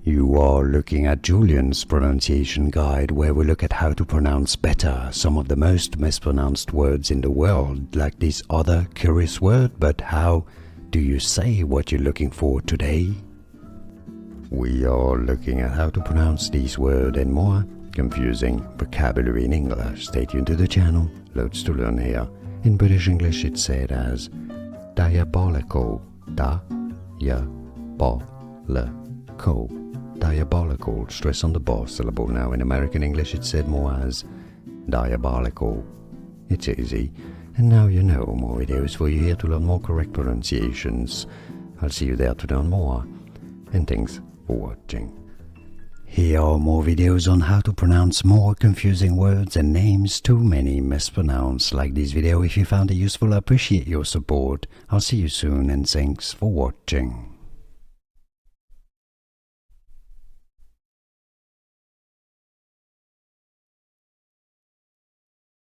You are looking at Julian's pronunciation guide, where we look at how to pronounce better some of the most mispronounced words in the world, like this other curious word, but how do you say what you're looking for today? We are looking at how to pronounce these words and more confusing vocabulary in English. Stay tuned to the channel, loads to learn here. In British English it's said as diabolical, da-ya-bo-le-co. Diabolical, stress on the bar syllable. Now in American English it's said more as diabolical. It's easy, and now you know. More videos for you here to learn more correct pronunciations. I'll see you there to learn more, and thanks for watching. Here are more videos on how to pronounce more confusing words and names too many mispronounced. Like this video if you found it useful. I appreciate your support. I'll see you soon, and thanks for watching.